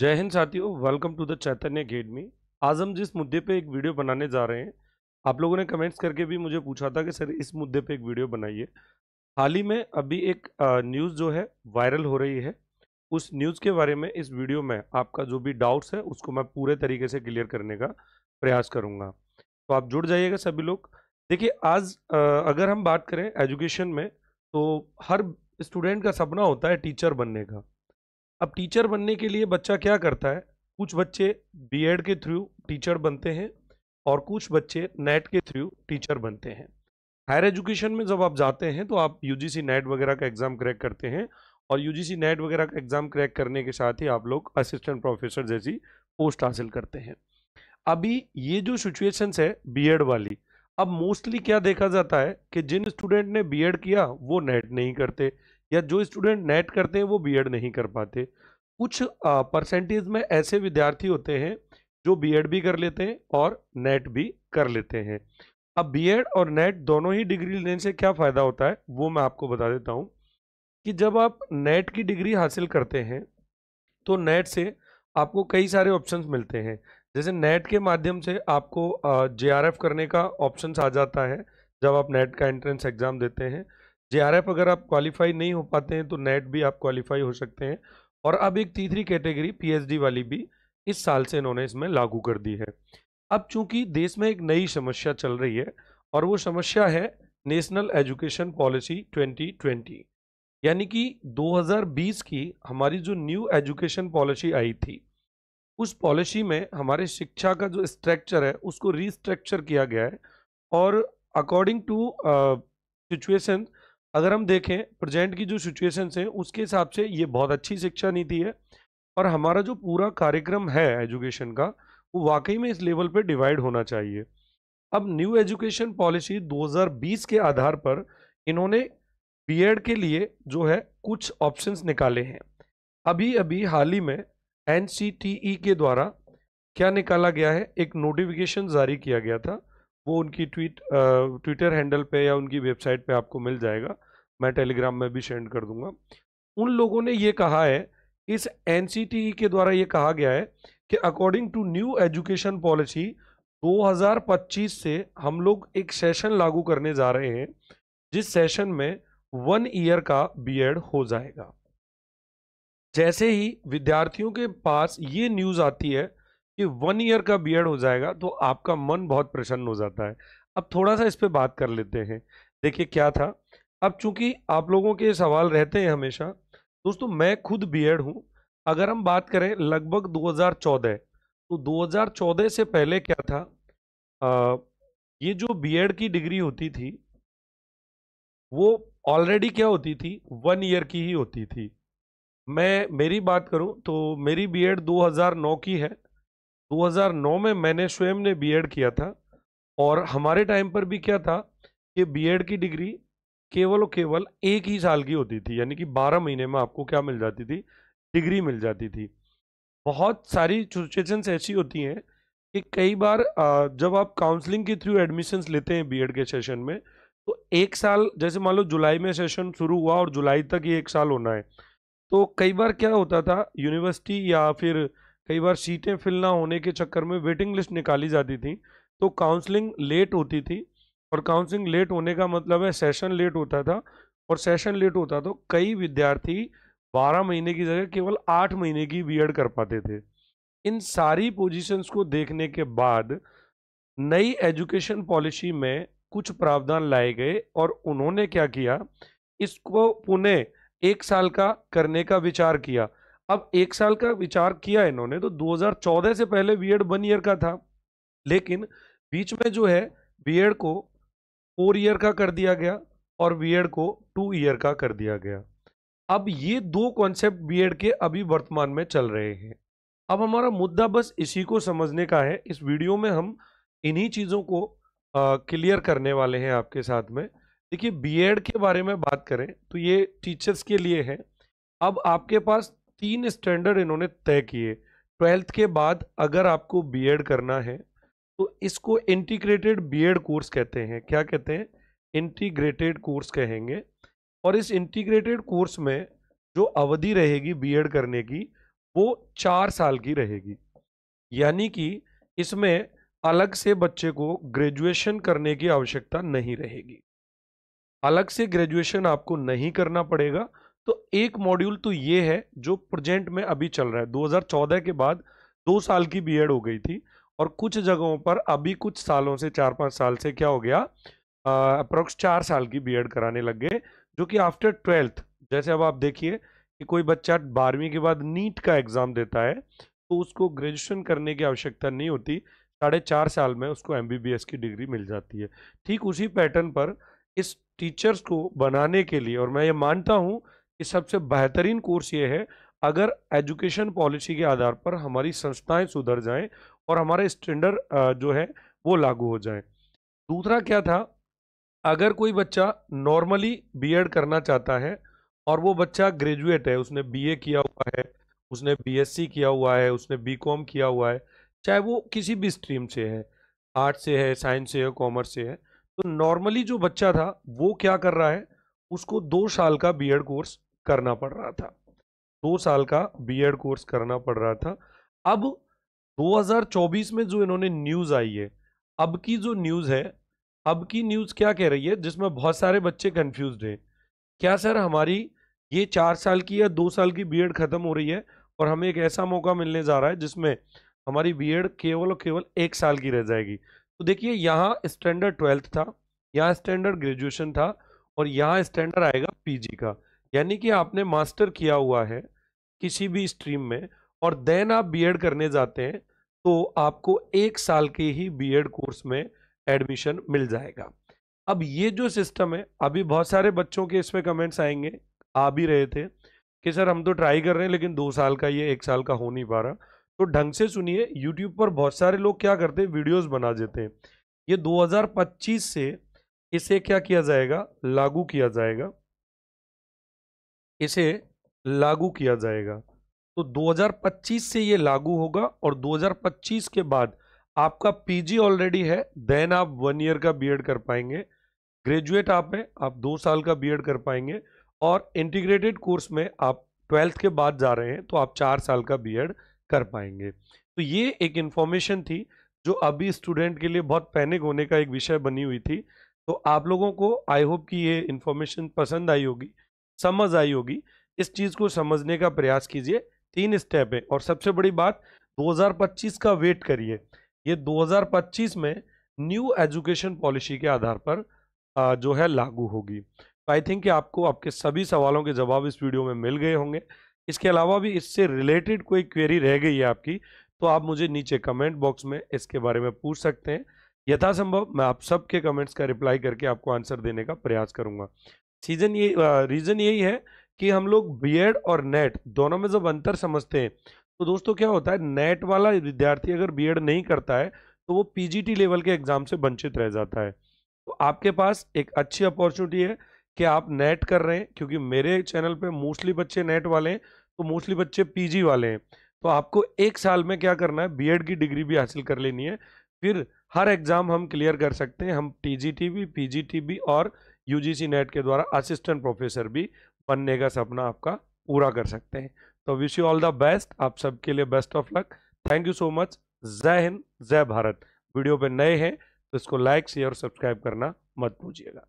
जय हिंद साथियों, welcome to the Chaitanya Academy. आज हम जिस मुद्दे पे एक वीडियो बनाने जा रहे हैं, आप लोगों ने कमेंट्स करके भी मुझे पूछा था कि सर इस मुद्दे पे एक वीडियो बनाइए। हाल ही में अभी एक न्यूज़ जो है वायरल हो रही है। उस न्यूज़ के बारे में इस वीडियो में आपका जो भी डाउट्स है उसको मैं पूरे तरीके से क्लियर करने का प्रयास करूँगा। तो आप जुड़ जाइएगा सभी लोग। देखिए आज अगर हम बात करें एजुकेशन में, तो हर स्टूडेंट का सपना होता है टीचर बनने का। अब टीचर बनने के लिए बच्चा क्या करता है? कुछ बच्चे बीएड के थ्रू टीचर बनते हैं और कुछ बच्चे नेट के थ्रू टीचर बनते हैं। हायर एजुकेशन में जब आप जाते हैं तो आप यूजीसी नेट वगैरह का एग्जाम क्रैक करते हैं और यूजीसी नेट वगैरह का एग्जाम क्रैक करने के साथ ही आप लोग असिस्टेंट प्रोफेसर जैसी पोस्ट हासिल करते हैं। अभी ये जो सिचुएशंस है बीएड वाली, अब मोस्टली क्या देखा जाता है कि जिन स्टूडेंट ने बीएड किया वो नेट नहीं करते, या जो स्टूडेंट नेट करते हैं वो बीएड नहीं कर पाते। कुछ परसेंटेज में ऐसे विद्यार्थी होते हैं जो बीएड भी कर लेते हैं और नेट भी कर लेते हैं। अब बीएड और नेट दोनों ही डिग्री लेने से क्या फ़ायदा होता है वो मैं आपको बता देता हूँ कि जब आप नेट की डिग्री हासिल करते हैं तो नेट से आपको कई सारे ऑप्शंस मिलते हैं। जैसे नेट के माध्यम से आपको जेआरएफ करने का ऑप्शंस आ जाता है जब आप नेट का एंट्रेंस एग्ज़ाम देते हैं। जेआरएफ अगर आप क्वालिफाई नहीं हो पाते हैं तो नेट भी आप क्वालिफाई हो सकते हैं। और अब एक तीसरी कैटेगरी पीएचडी वाली भी इस साल से इन्होंने इसमें लागू कर दी है। अब चूंकि देश में एक नई समस्या चल रही है और वो समस्या है नेशनल एजुकेशन पॉलिसी 2020, यानी कि 2020 की हमारी जो न्यू एजुकेशन पॉलिसी आई थी, उस पॉलिसी में हमारे शिक्षा का जो स्ट्रक्चर है उसको रीस्ट्रक्चर किया गया है। और अकॉर्डिंग टू सिचुएशन, अगर हम देखें प्रेजेंट की जो सिचुएशन है उसके हिसाब से ये बहुत अच्छी शिक्षा नीति है। और हमारा जो पूरा कार्यक्रम है एजुकेशन का, वो वाकई में इस लेवल पे डिवाइड होना चाहिए। अब न्यू एजुकेशन पॉलिसी 2020 के आधार पर इन्होंने बीएड के लिए जो है कुछ ऑप्शंस निकाले हैं। अभी अभी हाल ही में एनसीटीई के द्वारा क्या निकाला गया है, एक नोटिफिकेशन जारी किया गया था। वो उनकी ट्विटर हैंडल पे या उनकी वेबसाइट पे आपको मिल जाएगा, मैं टेलीग्राम में भी सेंड कर दूंगा। उन लोगों ने ये कहा है, इस एनसीटीई के द्वारा ये कहा गया है कि according to new education policy 2025 से हम लोग एक सेशन लागू करने जा रहे हैं जिस सेशन में 1 ईयर का बीएड हो जाएगा। जैसे ही विद्यार्थियों के पास ये न्यूज़ आती है कि 1 ईयर का बीएड हो जाएगा तो आपका मन बहुत प्रसन्न हो जाता है। अब थोड़ा सा इस पे बात कर लेते हैं। देखिए क्या था, अब चूंकि आप लोगों के सवाल रहते हैं हमेशा, दोस्तों मैं खुद बीएड हूँ। अगर हम बात करें लगभग 2014, तो 2014 से पहले क्या था, अ, ये जो बीएड की डिग्री होती थी वो ऑलरेडी क्या होती थी, 1 ईयर की ही होती थी। मैं मेरी बात करूं तो मेरी बीएड 2009 की है। 2009 में मैंने स्वयं ने बीएड किया था। और हमारे टाइम पर भी क्या था कि बीएड की डिग्री केवल और केवल 1 ही साल की होती थी, यानी कि 12 महीने में आपको क्या मिल जाती थी, डिग्री मिल जाती थी। बहुत सारी सिचुएशंस ऐसी होती हैं कि कई बार जब आप काउंसलिंग के थ्रू एडमिशन्स लेते हैं बीएड के सेशन में, तो 1 साल, जैसे मान लो जुलाई में सेशन शुरू हुआ और जुलाई तक ये 1 साल होना है, तो कई बार क्या होता था यूनिवर्सिटी या फिर कई बार सीटें फिल ना होने के चक्कर में वेटिंग लिस्ट निकाली जाती थी, तो काउंसलिंग लेट होती थी। और काउंसलिंग लेट होने का मतलब है सेशन लेट होता था। और सेशन लेट होता तो कई विद्यार्थी 12 महीने की जगह केवल 8 महीने की बीएड कर पाते थे। इन सारी पोजीशंस को देखने के बाद नई एजुकेशन पॉलिसी में कुछ प्रावधान लाए गए और उन्होंने क्या किया, इसको पुनः 1 साल का करने का विचार किया। अब 1 साल का विचार किया इन्होंने, तो 2014 से पहले बीएड 1 ईयर का था, लेकिन बीच में जो है बीएड को 4 ईयर का कर दिया गया और बीएड को 2 ईयर का कर दिया गया। अब ये दो कॉन्सेप्ट बीएड के अभी वर्तमान में चल रहे हैं। अब हमारा मुद्दा बस इसी को समझने का है। इस वीडियो में हम इन्हीं चीज़ों को क्लियर करने वाले हैं आपके साथ में। देखिए बीएड के बारे में बात करें तो ये टीचर्स के लिए है। अब आपके पास 3 स्टैंडर्ड इन्होंने तय किए। 12th के बाद अगर आपको बीएड करना है तो इसको इंटीग्रेटेड बीएड कोर्स कहते हैं। क्या कहते हैं? इंटीग्रेटेड कोर्स कहेंगे। और इस इंटीग्रेटेड कोर्स में जो अवधि रहेगी बीएड करने की वो 4 साल की रहेगी। यानी कि इसमें अलग से बच्चे को ग्रेजुएशन करने की आवश्यकता नहीं रहेगी, अलग से ग्रेजुएशन आपको नहीं करना पड़ेगा। तो एक मॉड्यूल तो ये है जो प्रेजेंट में अभी चल रहा है। 2014 के बाद 2 साल की बीएड हो गई थी, और कुछ जगहों पर अभी कुछ सालों से 4-5 साल से क्या हो गया, अप्रोक्स 4 साल की बीएड कराने लग गए, जो कि आफ्टर 12th, जैसे अब आप देखिए कि कोई बच्चा 12वीं के बाद नीट का एग्जाम देता है तो उसको ग्रेजुएशन करने की आवश्यकता नहीं होती, 4.5 साल में उसको एमबीबीएस की डिग्री मिल जाती है। ठीक उसी पैटर्न पर इस टीचर्स को बनाने के लिए, और मैं ये मानता हूँ कि सबसे बेहतरीन कोर्स ये है अगर एजुकेशन पॉलिसी के आधार पर हमारी संस्थाएं सुधर जाएं और हमारे स्टैंडर्ड जो है वो लागू हो जाए। दूसरा क्या था, अगर कोई बच्चा नॉर्मली बीएड करना चाहता है और वो बच्चा ग्रेजुएट है, उसने बीए किया हुआ है, उसने बीएससी किया हुआ है, उसने बीकॉम किया हुआ है, चाहे वो किसी भी स्ट्रीम से है, आर्ट से है, साइंस से है, कॉमर्स से है, तो नॉर्मली जो बच्चा था वो क्या कर रहा है, उसको 2 साल का बीएड कोर्स करना पड़ रहा था, 2 साल का बीएड कोर्स करना पड़ रहा था। अब 2024 में जो इन्होंने न्यूज आई है, अब की जो न्यूज है, अब की न्यूज क्या कह रही है, जिसमें बहुत सारे बच्चे कंफ्यूज्ड हैं, क्या सर हमारी ये 4 साल की या 2 साल की बीएड खत्म हो रही है और हमें एक ऐसा मौका मिलने जा रहा है जिसमें हमारी बीएड केवल और केवल 1 साल की रह जाएगी। तो देखिए, यहाँ स्टैंडर्ड 12th था, यहाँ स्टैंडर्ड ग्रेजुएशन था, और यहाँ स्टैंडर्ड आएगा पीजी का। यानी कि आपने मास्टर किया हुआ है किसी भी स्ट्रीम में और देन आप बीएड करने जाते हैं तो आपको 1 साल के ही बीएड कोर्स में एडमिशन मिल जाएगा। अब ये जो सिस्टम है, अभी बहुत सारे बच्चों के इसमें कमेंट्स आएंगे, आ भी रहे थे कि सर हम तो ट्राई कर रहे हैं लेकिन 2 साल का, ये 1 साल का हो नहीं पा रहा। तो ढंग से सुनिए, यूट्यूब पर बहुत सारे लोग क्या करते हैं, वीडियोस बना देते हैं। ये 2025 से इसे क्या किया जाएगा, लागू किया जाएगा, इसे लागू किया जाएगा। तो 2025 से ये लागू होगा और 2025 के बाद आपका पीजी ऑलरेडी है, देन आप 1 ईयर का बीएड कर पाएंगे। ग्रेजुएट आप हैं, आप 2 साल का बीएड कर पाएंगे, और इंटीग्रेटेड कोर्स में आप 12th के बाद जा रहे हैं तो आप 4 साल का बीएड कर पाएंगे। तो ये एक इंफॉर्मेशन थी जो अभी स्टूडेंट के लिए बहुत पैनिक होने का एक विषय बनी हुई थी। तो आप लोगों को आई होप कि ये इंफॉर्मेशन पसंद आई होगी, समझ आई होगी। इस चीज़ को समझने का प्रयास कीजिए। 3 स्टेप है, और सबसे बड़ी बात 2025 का वेट करिए। ये 2025 में न्यू एजुकेशन पॉलिसी के आधार पर जो है लागू होगी। तो आई थिंक कि आपको आपके सभी सवालों के जवाब इस वीडियो में मिल गए होंगे। इसके अलावा भी इससे रिलेटेड कोई क्वेरी रह गई है आपकी, तो आप मुझे नीचे कमेंट बॉक्स में इसके बारे में पूछ सकते हैं। यथासंभव मैं आप सबके कमेंट्स का रिप्लाई करके आपको आंसर देने का प्रयास करूंगा। रीज़न यही है कि हम लोग बीएड और नेट दोनों में जब अंतर समझते हैं, तो दोस्तों क्या होता है, नेट वाला विद्यार्थी अगर बीएड नहीं करता है तो वो पीजीटी लेवल के एग्जाम से वंचित रह जाता है। तो आपके पास एक अच्छी अपॉर्चुनिटी है कि आप नेट कर रहे हैं, क्योंकि मेरे चैनल पे मोस्टली बच्चे नेट वाले हैं, तो मोस्टली बच्चे पीजी वाले हैं। तो आपको 1 साल में क्या करना है, बीएड की डिग्री भी हासिल कर लेनी है, फिर हर एग्जाम हम क्लियर कर सकते हैं। हम टीजीटी भी, पीजीटी भी और यूजीसी नेट के द्वारा असिस्टेंट प्रोफेसर भी बनने का सपना आपका पूरा कर सकते हैं। तो wish you all the best, आप सबके लिए best of luck. Thank you so much. जय हिंद, जय भारत। वीडियो पे नए हैं तो इसको लाइक, शेयर और सब्सक्राइब करना मत भूलिएगा।